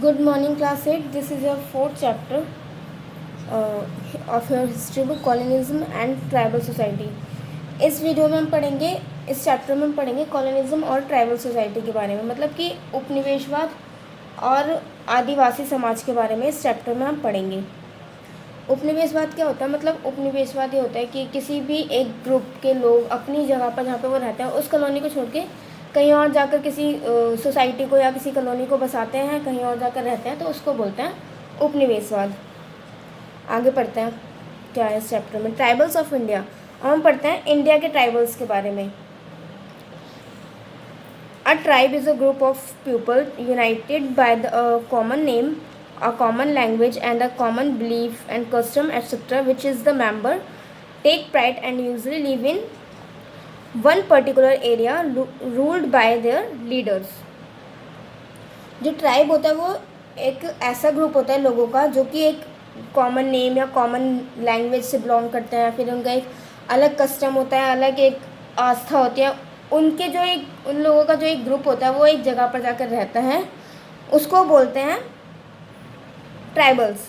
Good morning, class 8. This is your fourth chapter of your history book, Colonialism and Tribal Society. इस video में हम पढ़ेंगे, इस chapter में हम पढ़ेंगे कॉलोनिज्म और ट्राइबल सोसाइटी के बारे में, मतलब कि उपनिवेशवाद और आदिवासी समाज के बारे में इस चैप्टर में हम पढ़ेंगे। उपनिवेशवाद क्या होता है? मतलब उपनिवेशवाद ये होता है कि किसी भी एक ग्रुप के लोग अपनी जगह पर जहाँ पे वो रहते हैं उस कॉलोनी को छोड़ के कहीं और जाकर किसी सोसाइटी को या किसी कॉलोनी को बसाते हैं, कहीं और जाकर रहते हैं, तो उसको बोलते हैं उपनिवेशवाद। आगे पढ़ते हैं क्या है इस चैप्टर में। ट्राइबल्स ऑफ इंडिया, और हम पढ़ते हैं इंडिया के ट्राइबल्स के बारे में। अ tribe is a group of people United by the common name, a common language and a common belief and custom etc., which is the member take pride and usually live in one particular area ruled by their leaders। जो tribe होता है वो एक ऐसा group होता है लोगों का जो कि एक कॉमन नेम या कॉमन लैंग्वेज से बिलोंग करते हैं, फिर उनका एक अलग कस्टम होता है, अलग एक आस्था होती है। उनके जो एक उन लोगों का जो एक ग्रुप होता है वो एक जगह पर जाकर रहता है, उसको बोलते हैं ट्राइबल्स।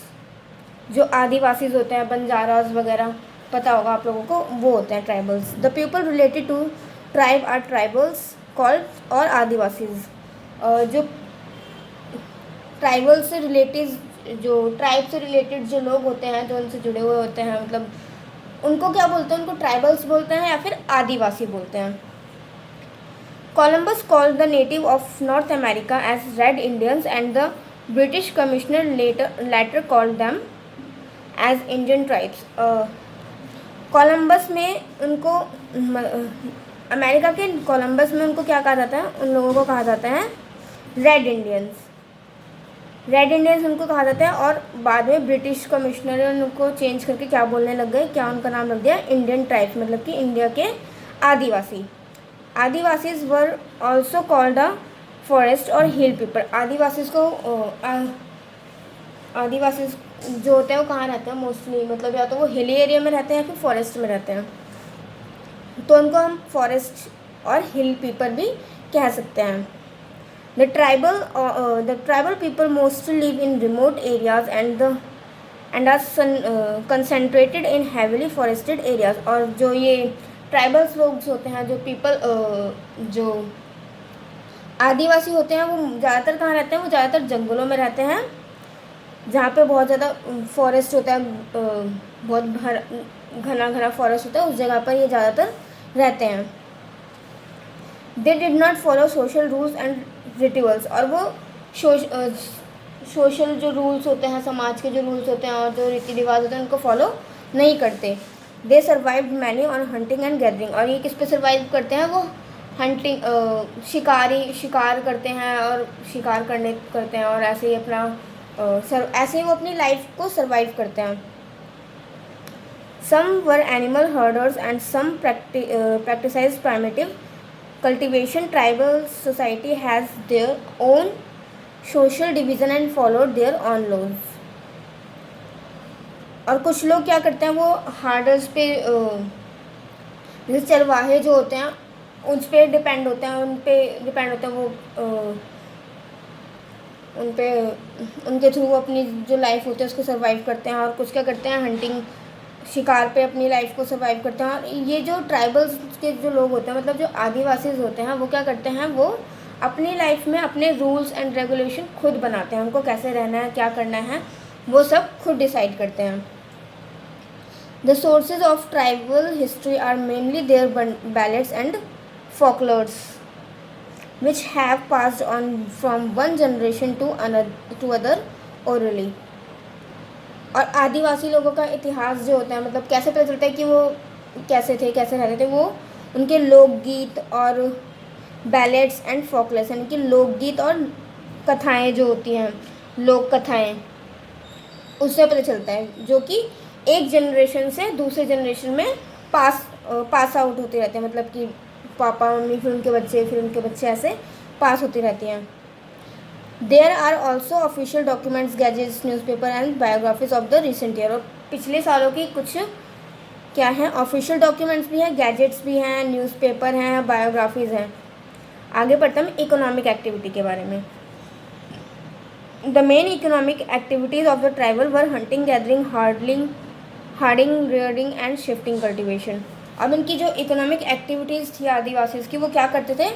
जो आदिवासीज होते हैं, बंजाराज वगैरह, पता होगा आप लोगों को, वो होते हैं tribals. The people related to tribe are tribals called और आदिवासीज। जो ट्राइबल से रिलेटिव, जो ट्राइब से रिलेटेड जो लोग होते हैं, जो उनसे जुड़े हुए होते हैं, मतलब उनको क्या बोलते हैं? उनको ट्राइबल्स बोलते हैं या फिर आदिवासी बोलते हैं। Columbus called the native of North America as Red Indians, and the British commissioner later called them as Indian tribes। Columbus में उनको अमेरिका के कोलंबस में उनको क्या कहा जाता है? उन लोगों को कहा जाता है रेड इंडियंस। रेड इंडियंस उनको कहा जाता है, और बाद में ब्रिटिश कमिश्नर ने उनको चेंज करके क्या बोलने लग गए? क्या उनका नाम रख दिया? इंडियन ट्राइब्स, मतलब कि इंडिया के Adivasi. Adivasis were also called a forest और हिल पीपल। आदिवासीज को आदिवासीज जो होते हैं वो कहाँ रहते हैं मोस्टली? मतलब या तो वो हिली एरिया में रहते हैं या फिर फॉरेस्ट में रहते हैं, तो उनको हम फॉरेस्ट और हिल पीपल भी कह सकते हैं। The tribal people mostly live in remote areas and are concentrated in heavily forested areas. और जो ये ट्राइबल्स लोग होते हैं, जो पीपल जो आदिवासी होते हैं, वो ज़्यादातर कहाँ रहते हैं? वो ज़्यादातर जंगलों में रहते हैं, जहाँ पे बहुत ज़्यादा फॉरेस्ट होता है, बहुत घना घना फॉरेस्ट होता है, उस जगह पर ये ज़्यादातर रहते हैं। They did not follow social rules and rituals, और वो सोशल जो रूल्स होते हैं, समाज के जो रूल्स होते हैं और जो रीति रिवाज होते हैं, उनको फॉलो नहीं करते। They survived many on hunting and gathering, और ये किस पे सर्वाइव करते हैं? वो हंटिंग, शिकार करते हैं और शिकार करते हैं, और ऐसे ही ऐसे ही वो अपनी लाइफ को सर्वाइव करते हैं। Some were animal herders and some practise primitive cultivation. Tribal society has their own social division and followed their own laws. और कुछ लोग क्या करते हैं? वो हार्डर्स पे, जैसे चरवाहे जो होते हैं उन पे डिपेंड होते हैं, वो उनके थ्रू अपनी जो लाइफ होती है उसको सर्वाइव करते हैं। और कुछ क्या करते हैं? हंटिंग, शिकार पे अपनी लाइफ को सर्वाइव करते हैं। और ये जो ट्राइबल्स के जो लोग होते हैं, मतलब जो आदिवासीज होते हैं, वो क्या करते हैं? वो अपनी लाइफ में अपने रूल्स एंड रेगुलेशन खुद बनाते हैं। उनको कैसे रहना है, क्या करना है, वो सब खुद डिसाइड करते हैं। The sources of tribal history are mainly their ballads and folklores, which have passed on from one generation to other orally। और आदिवासी लोगों का इतिहास जो होता है, मतलब कैसे पता चलता है कि वो कैसे थे, कैसे रहते थे? वो उनके लोकगीत और बैलेड्स एंड फोकलेस, यानी कि लोकगीत और कथाएं जो होती हैं, लोक कथाएं, उससे पता चलता है, जो कि एक जनरेशन से दूसरे जनरेशन में पास आउट होते रहते हैं। मतलब कि पापा मम्मी, फिर उनके बच्चे, फिर उनके बच्चे, ऐसे पास होती रहती हैं। There are also official documents, gadgets, newspaper and biographies of the recent year. और पिछले सालों की कुछ क्या है? ऑफिशियल डॉक्यूमेंट्स भी हैं, गैजेट्स भी हैं, न्यूज़पेपर हैं, बायोग्राफीज़ हैं। आगे बढ़ते हैं इकोनॉमिक एक्टिविटी के बारे में। The main economic activities of the tribal were hunting, gathering, herding, rearing and shifting cultivation. अब इनकी जो इकोनॉमिक एक्टिविटीज़ थी आदिवासीज़ की, वो क्या करते थे?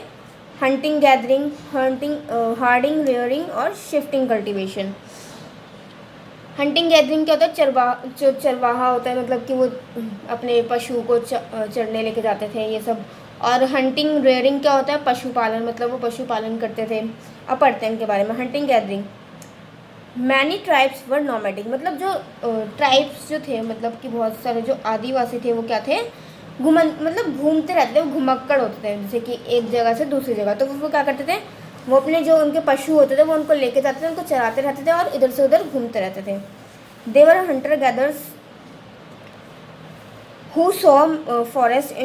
हंटिंग, गैदरिंग, हार्डिंग, रियरिंग और शिफ्टिंग कल्टिवेशन। हंटिंग गैदरिंग क्या होता है? जो चरवाहा होता है, मतलब कि वो अपने पशु को चरने लेके जाते थे, ये सब। और हंटिंग रेयरिंग क्या होता है? पशुपालन, मतलब वो पशुपालन करते थे। अब पढ़ते हैं इनके बारे में। हंटिंग गैदरिंग, मैनी ट्राइब्स वर नॉमैडिक, मतलब जो ट्राइब्स जो थे, मतलब कि बहुत सारे जो आदिवासी थे, वो क्या थे? मतलब घूमते रहते थे, वो घुमक्कड़ होते थे, जैसे कि एक जगह से दूसरी जगह। तो वो क्या करते थे? वो अपने जो उनके पशु होते थे वो उनको लेके जाते थे, उनको चराते रहते थे और इधर से उधर घूमते रहते थे। They were hunter gathers who saw forest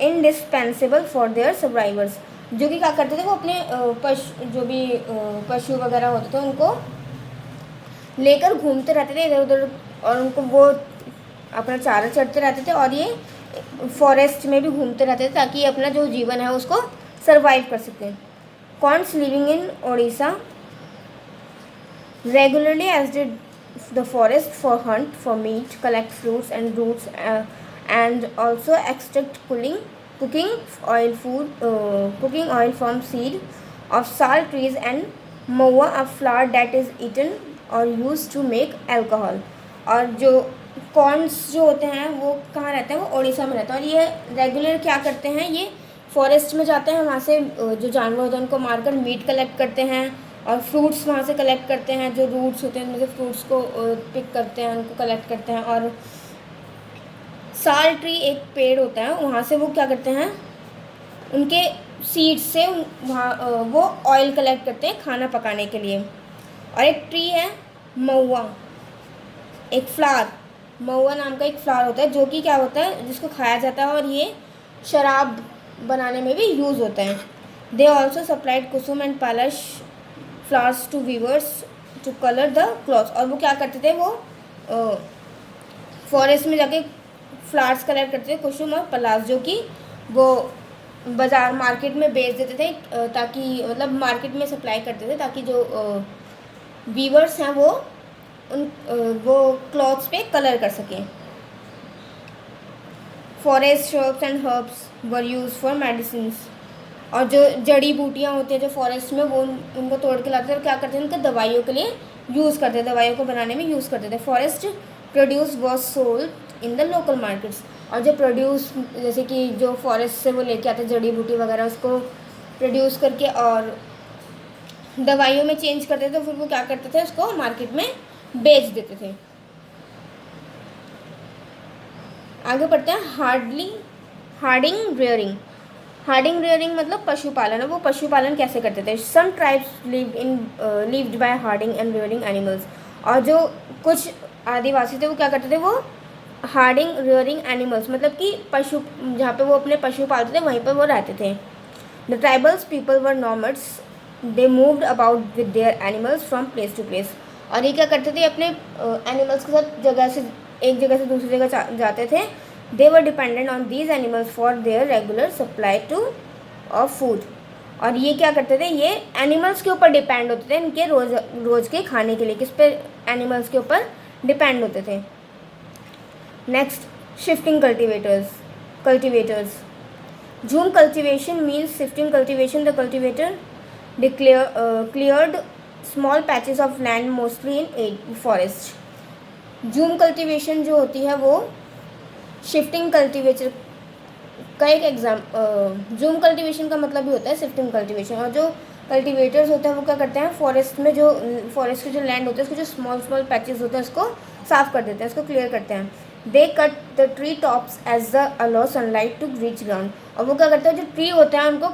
indispensable for their survivors, जो कि क्या करते थे? वो अपने जो भी पशु वगैरह होते थे उनको लेकर घूमते रहते थे इधर उधर, और उनको वो अपना चारा चरते रहते थे, और ये फॉरेस्ट में भी घूमते रहते थे ताकि अपना जो जीवन है उसको सर्वाइव कर सकें। Cons living in Odisha regularly as did the forest for hunt for meat, collect fruits and roots, and also extract cooking cooking oil from seed of salt trees and moa, a flower that is eaten or used to make alcohol। और जो corns जो होते हैं वो कहाँ रहते हैं? वो उड़ीसा में रहते हैं। और ये रेगुलर क्या करते हैं? ये फॉरेस्ट में जाते हैं, वहाँ से जो जानवर होते हैं उनको मारकर मीट कलेक्ट करते हैं, और फ्रूट्स वहाँ से कलेक्ट करते हैं, जो रूट्स होते हैं उनमें से फ्रूट्स को पिक करते हैं, उनको कलेक्ट करते हैं। और साल ट्री एक पेड़ होता है, वहाँ से वो क्या करते हैं? उनके सीड्स से वहाँ वो ऑयल कलेक्ट करते हैं खाना पकाने के लिए। और एक ट्री है महुआ, एक फ्लावर, महुआ नाम का एक फ्लावर होता है, जो कि क्या होता है? जिसको खाया जाता है, और ये शराब बनाने में भी यूज़ होता है। They also supplied kusum and palash flowers to weavers to colour the cloths. और वो क्या करते थे? वो फॉरेस्ट में जाके फ्लावर्स कलर करते थे, कुसुम और पलाश, जो कि वो बाज़ार मार्केट में बेच देते थे, ताकि मतलब मार्केट में सप्लाई करते थे ताकि जो वीवर्स हैं वो वो क्लॉथ्स पे कलर कर सकें। Forest shrubs and herbs were use for medicines, और जो जड़ी बूटियाँ होती हैं जो फॉरेस्ट में, वो उनको तोड़ के लाते थे और क्या करते हैं? उनको दवाइयों के लिए यूज़ करते थे, दवाइयों को बनाने में यूज़ करते थे। Forest produce was sold in the local markets, और जो प्रोड्यूस जैसे कि जो फॉरेस्ट से वो लेके आते जड़ी बूटी वगैरह, उसको प्रोड्यूस करके और दवाइयों में चेंज करते थे, फिर वो क्या करते थे? उसको मार्केट में बेच देते थे। आगे पढ़ते हैं। हार्डिंग रेयरिंग, हार्डिंग रेयरिंग मतलब पशुपालन है। वो पशुपालन कैसे करते थे? Some tribes lived by herding and rearing animals, और जो कुछ आदिवासी थे वो क्या करते थे? वो हार्डिंग रेयरिंग एनिमल्स, मतलब कि पशु, जहाँ पे वो अपने पशु पालते थे वहीं पर वो रहते थे। The tribals people were nomads, they moved about with their animals from place to place. और ये क्या करते थे? अपने एनिमल्स के साथ एक जगह से दूसरी जगह जाते थे। They were dependent on these animals for their regular supply to of food. और ये क्या करते थे? ये एनिमल्स के ऊपर डिपेंड होते थे, इनके रोज़ के खाने के लिए। किस पे? एनिमल्स के ऊपर डिपेंड होते थे। Next, shifting cultivators. Jhum cultivation means shifting cultivation. The cultivator cleared small patches of land mostly in forest. Jhum cultivation जो होती है वो शिफ्टिंग कल्टिवेटर का एक झूम कल्टिवेशन का मतलब भी होता है शिफ्टिंग कल्टिवेशन। और जो कल्टिवेटर्स होते हैं वो क्या करते हैं? फॉरेस्ट के जो लैंड होते हैं उसके जो स्मॉल पैचेस होते हैं उसको साफ कर देते हैं, उसको क्लियर करते हैं। They cut the tree tops as the allow sunlight to reach ground. और वो क्या करते हैं? जो ट्री होते हैं उनको,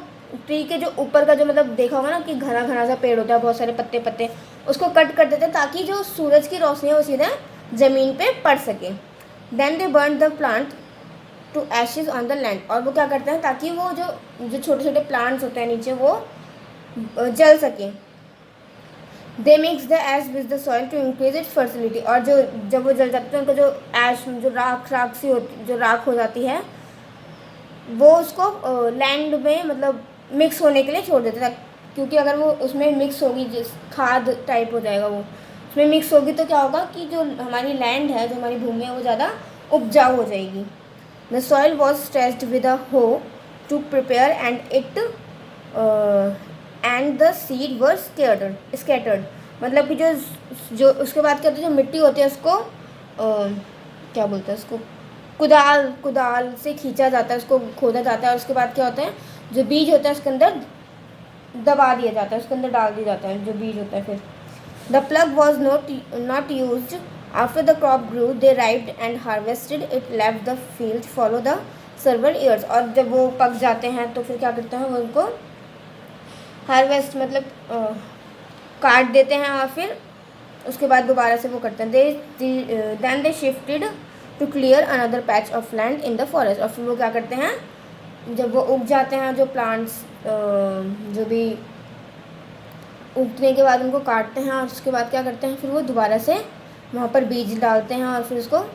ट्री के जो ऊपर का जो मतलब देखा होगा ना कि घना घना सा पेड़ होता है, बहुत सारे पत्ते, उसको कट कर देते हैं ताकि जो सूरज की रोशनी है वो सीधा ज़मीन पे पड़ सके। Then they burn the plant to ashes on the land. और वो क्या करते हैं? ताकि वो जो छोटे छोटे प्लांट्स होते हैं नीचे वो जल सकें। They mix the ash with the soil to increase its fertility. और जब वो जल जाते हैं उनको जो ऐश, जो राख हो जाती है, वो उसको लैंड में मतलब मिक्स होने के लिए छोड़ देते हैं क्योंकि अगर वो उसमें मिक्स होगी, जिस खाद टाइप हो जाएगा वो उसमें मिक्स होगी, तो क्या होगा कि जो हमारी लैंड है, जो हमारी भूमि है, वो ज़्यादा उपजाऊ हो जाएगी। The soil was stressed with a hoe to prepare and the seed were scattered. मतलब कि जो जो उसके बाद क्या होता है, जो मिट्टी होती है उसको क्या बोलते हैं उसको, कुदाल से खींचा जाता है, उसको खोदा जाता है, और उसके बाद क्या होता है, जो बीज होता है उसके अंदर दबा दिया जाता है, उसके अंदर डाल दिया जाता है जो बीज होता है। फिर the plug was not use after the crop grew, they rived and harvested it, left the field, fallow the several years. और जब वो पक जाते हैं तो फिर क्या करते हैं, वो उनको हार्वेस्ट मतलब काट देते हैं, और फिर उसके बाद दोबारा से वो करते हैं। Then they shifted to clear another patch of land in the forest. और फिर वो क्या करते हैं, जब वो उग जाते हैं, जो प्लांट्स जो भी उगने के बाद उनको काटते हैं, और उसके बाद क्या करते हैं, फिर वो दोबारा से वहाँ पर बीज डालते हैं, और फिर उसको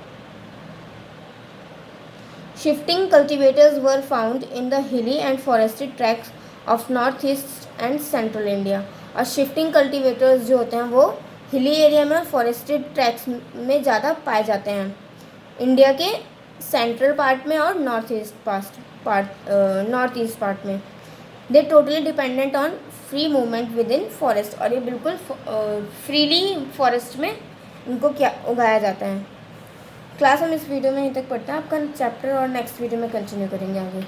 shifting cultivators were found in the hilly and forested tracks of north east and central India. और शिफ्टिंग कल्टिवेटर्स जो होते हैं वो हिली एरिया में और फॉरेस्टेड ट्रैक्स में ज़्यादा पाए जाते हैं, इंडिया के सेंट्रल पार्ट में और नॉर्थ ईस्ट पार्ट में। दे totally dependent on free movement with in forest. और ये बिल्कुल फ्रीली फॉरेस्ट में इनको क्या उगाया जाता है। क्लास हम इस वीडियो में यहीं तक पढ़ते हैं, आपका चैप्टर और नेक्स्ट वीडियो में कंटिन्यू करेंगे आगे।